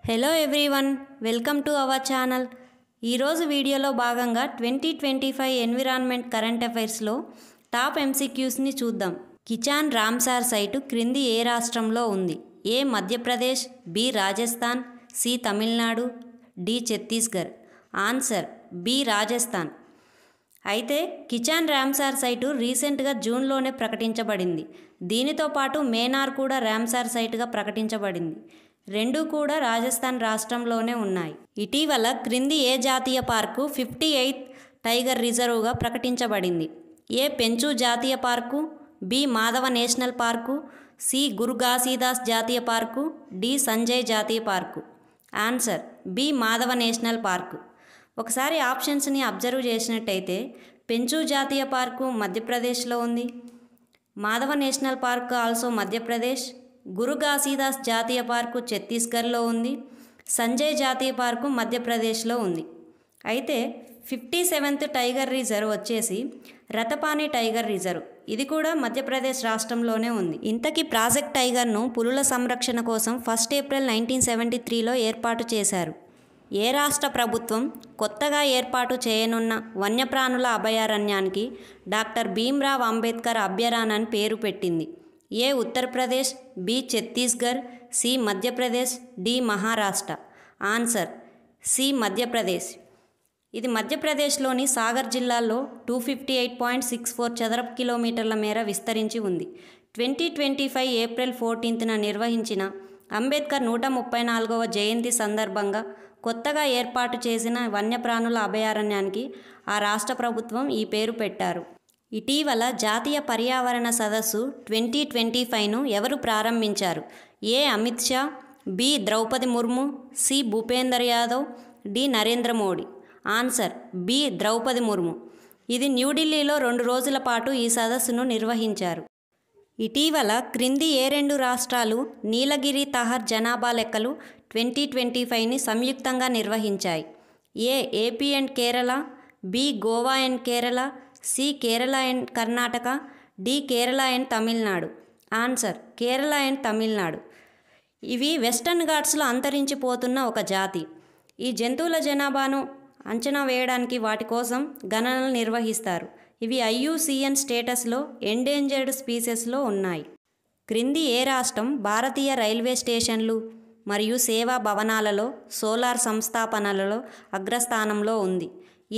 Hello everyone, welcome to our channel. ఈరోజు వీడియోలో భాగంగా 2025 ఎన్విరాన్మెంట్ కరెంట్ అఫైర్స్లో టాప్ ఎంసీక్యూస్ని చూద్దాం. కిచాన్ రామ్సార్ సైటు క్రింది ఏ రాష్ట్రంలో ఉంది? ఏ Madhya Pradesh, B Rajasthan, C Tamil Nadu, D Chhattisgarh. Answer B Rajasthan. అయితే కిచాన్ రామ్సార్ సైటు రీసెంట్గా జూన్లోనే ప్రకటించబడింది. దీనితో పాటు మేనార్ కూడా రామ్సార్ సైటుగా ప్రకటించబడింది. రెండూ కూడా రాజస్థాన్ రాష్ట్రంలోనే ఉన్నాయి. ఇటీవల క్రింది ఏ జాతీయ పార్కు 58th టైగర్ రిజర్వ్గా ప్రకటించబడింది? ఏ పెంచు జాతీయ park, B Madhava national park, C గురు ఘాసీదాస్ జాతీయ పార్కు, డి సంజయ్ జాతీయ park. Answer B Madhava national park. ఒకసారి ఆప్షన్స్ని అబ్జర్వ్ చేసినట్టయితే పెంచు జాతీయ పార్కు మధ్యప్రదేశ్లో ఉంది, Madhava national park also Madhya Pradesh, గురు ఘాసీదాస్ జాతీయ పార్కు ఛత్తీస్గఢ్లో ఉంది, సంజయ్ జాతీయ పార్కు మధ్యప్రదేశ్లో ఉంది. అయితే 57th టైగర్ రిజర్వ్ వచ్చేసి రతపాని టైగర్ రిజర్వ్. ఇది కూడా మధ్యప్రదేశ్ రాష్ట్రంలోనే ఉంది. ఇంతకీ ప్రాజెక్ట్ టైగర్ను పులుల సంరక్షణ కోసం 1 ఏప్రిల్ 1973లో ఏర్పాటు చేశారు. ఏ రాష్ట్ర ప్రభుత్వం కొత్తగా ఏర్పాటు చేయనున్న వన్యప్రాణుల అభయారణ్యానికి డాక్టర్ భీమ్రావ్ అంబేద్కర్ అభయారణ్యం అని పేరు పెట్టింది? ఏ Uttar Pradesh, B Chhattisgarh, C Madhya Pradesh, D Maharashtra. Answer C Madhya Pradesh. ఇది మధ్యప్రదేశ్లోని సాగర్ జిల్లాలో 258.64 చదరపు కిలోమీటర్ల మేర విస్తరించి ఉంది. 2025 ఏప్రిల్ 14న నిర్వహించిన అంబేద్కర్ 134వ జయంతి సందర్భంగా కొత్తగా ఏర్పాటు చేసిన వన్యప్రాణుల అభయారణ్యానికి ఆ రాష్ట్ర ప్రభుత్వం ఈ పేరు పెట్టారు. ఇటీవల జాతీయ పర్యావరణ సదస్సు 2025ను ఎవరు ప్రారంభించారు? A Amit Shah, B Draupadi Murmu, C Bhupender Yadav, D Narendra Modi. Answer B Draupadi Murmu. ఇది న్యూఢిల్లీలో 2 రోజుల పాటు ఈ సదస్సును నిర్వహించారు. ఇటీవల క్రింది ఏ 2 రాష్ట్రాలు నీలగిరి తహర్ జనాభా లెక్కలు 2025ని సంయుక్తంగా నిర్వహించాయి? ఏ AP and Kerala, B Goa and Kerala, C Kerala and Karnataka, D Kerala and Tamil Nadu. Answer Kerala and Tamil Nadu. ఇవి వెస్టర్న్ ఘాట్స్లో అంతరించిపోతున్న ఒక జాతి. ఈ జంతువుల జనాభాను అంచనా వేయడానికి వాటి కోసం గణనలు నిర్వహిస్తారు. ఇవి IUCN స్టేటస్లో ఎండేంజర్డ్ స్పీసెస్లో ఉన్నాయి. క్రింది ఏ రాష్ట్రం భారతీయ రైల్వే స్టేషన్లు మరియు సేవా భవనాలలో సోలార్ సంస్థాపనలలో అగ్రస్థానంలో ఉంది?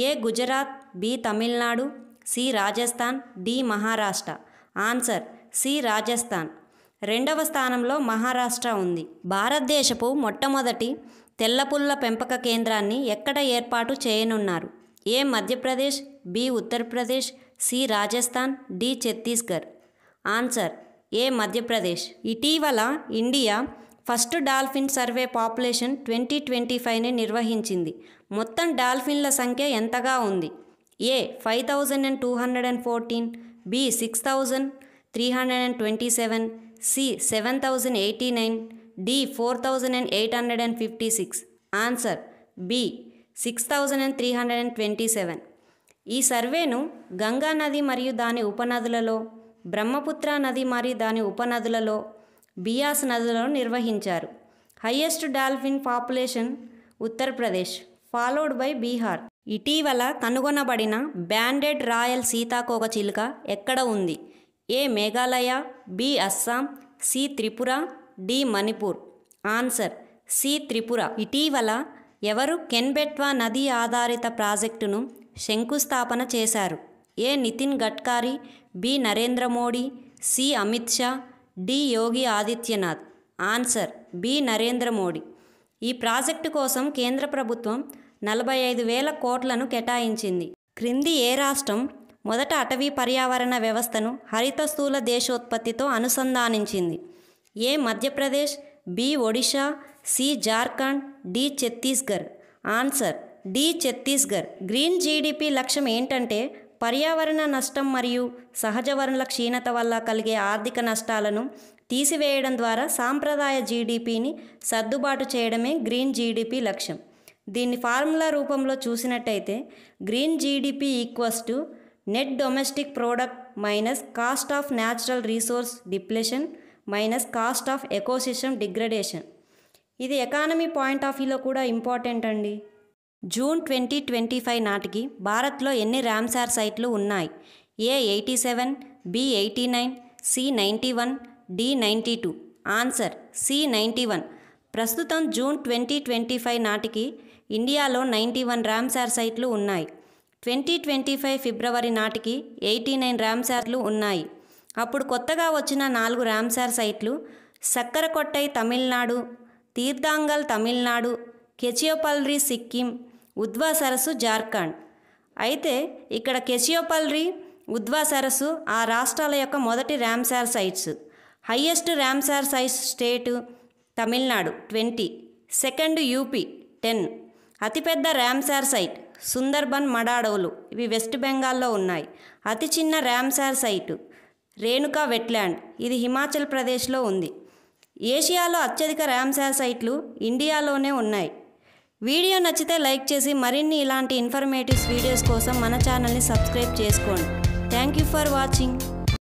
A Gujarat, B Tamil Nadu, C Rajasthan, D Maharashtra. Answer C Rajasthan. 2వ స్థానంలో మహారాష్ట్ర ఉంది. భారతదేశపు మొట్టమొదటి తెల్లపుల్ల పెంపక కేంద్రాన్ని ఎక్కడ ఏర్పాటు చేయనున్నారు? A Madhya Pradesh, B Uttar Pradesh, C Rajasthan, D Chhattisgarh. Answer A Madhya Pradesh. ఇటీవల India first dolphin survey population 2025ని నిర్వహించింది. మొత్తం డాల్ఫిన్ల సంఖ్య ఎంతగా ఉంది? A 5214, B 6327, C 7089, D 4856. Answer B 6327. ఈ సర్వేను గంగా నది మరియు దాని ఉపనదులలో, బ్రహ్మపుత్ర నది మరియు దాని ఉపనదులలో, బియాస్ నదులలో నిర్వహించారు. Highest dolphin population Uttar Pradesh, followed by Bihar. ఇటీవల కనుగొనబడిన బ్యాండెడ్ రాయల్ సీతాకోక చిలుక ఎక్కడ ఉంది? A Meghalaya, B Assam, C Tripura, D Manipur. Answer C Tripura. ఇటీవల ఎవరు కెన్బెట్వా నదీ ఆధారిత ప్రాజెక్టును శంకుస్థాపన చేశారు? A Nitin Gadkari, B Narendra Modi, C Amit Shah, D Yogi Adityanath. Answer B Narendra Modi. ఈ ప్రాజెక్టు కోసం కేంద్ర ప్రభుత్వం 45,000 కోట్లను కేటాయించింది. క్రింది ఏ రాష్ట్రం మొదట అటవీ పర్యావరణ వ్యవస్థను హరిత స్థూల దేశోత్పత్తితో అనుసంధానించింది? A Madhya Pradesh, B Odisha, C Jharkhand, D Chhattisgarh. Answer D Chhattisgarh. Green GDP లక్ష్యం ఏంటంటే పర్యావరణ నష్టం మరియు సహజ వనరుల క్షీణత వల్ల కలిగే ఆర్థిక నష్టాలను తీసివేయడం ద్వారా సాంప్రదాయ జీడిపిని సర్దుబాటు చేయడమే గ్రీన్ జీడిపి లక్ష్యం. దీన్ని ఫార్ములా రూపంలో చూసినట్టయితే green GDP equals to net domestic product minus cost of natural resource depletion minus cost of ecosystem degradation. ఇది ఎకానమీ పాయింట్ ఆఫ్ వ్యూలో కూడా ఇంపార్టెంట్ అండి. జూన్ 2025 నాటికి భారత్లో ఎన్ని రామ్సార్ సైట్లు ఉన్నాయి? A 87, B 89, C 91, D 92. Answer C 91. ప్రస్తుతం జూన్ 2025 నాటికి ఇండియాలో 91 రామ్సార్ సైట్లు ఉన్నాయి. 2025 ఫిబ్రవరి నాటికి 89 రామ్సార్లు ఉన్నాయి. అప్పుడు కొత్తగా వచ్చిన 4 రామ్సార్ సైట్లు సక్కరకొట్టై తమిళనాడు, తీర్థాంగల్ తమిళనాడు, కెచియోపల్రి సిక్కిం, ఉద్వా సరస్సు జార్ఖండ్. అయితే ఇక్కడ కెచియోపల్రి, ఉద్వా సరస్సు ఆ రాష్ట్రాల యొక్క మొదటి Ramsar sites. Highest Ramsar sites state Tamil Nadu 20, second UP 10. అతిపెద్ద రామ్సార్ సైట్ సుందర్బన్ మడ అడవులు, ఇవి వెస్ట్ బెంగాల్లో ఉన్నాయి. అతి చిన్న రామ్సార్ సైటు రేణుకా వెట్లాండ్, ఇది హిమాచల్ ప్రదేశ్లో ఉంది. ఏషియాలో అత్యధిక రామ్సార్ సైట్లు ఇండియాలోనే ఉన్నాయి. వీడియో నచ్చితే లైక్ చేసి మరిన్ని ఇలాంటి ఇన్ఫర్మేటివ్ వీడియోస్ కోసం మన ఛానల్ని సబ్స్క్రైబ్ చేసుకోండి. Thank you for watching.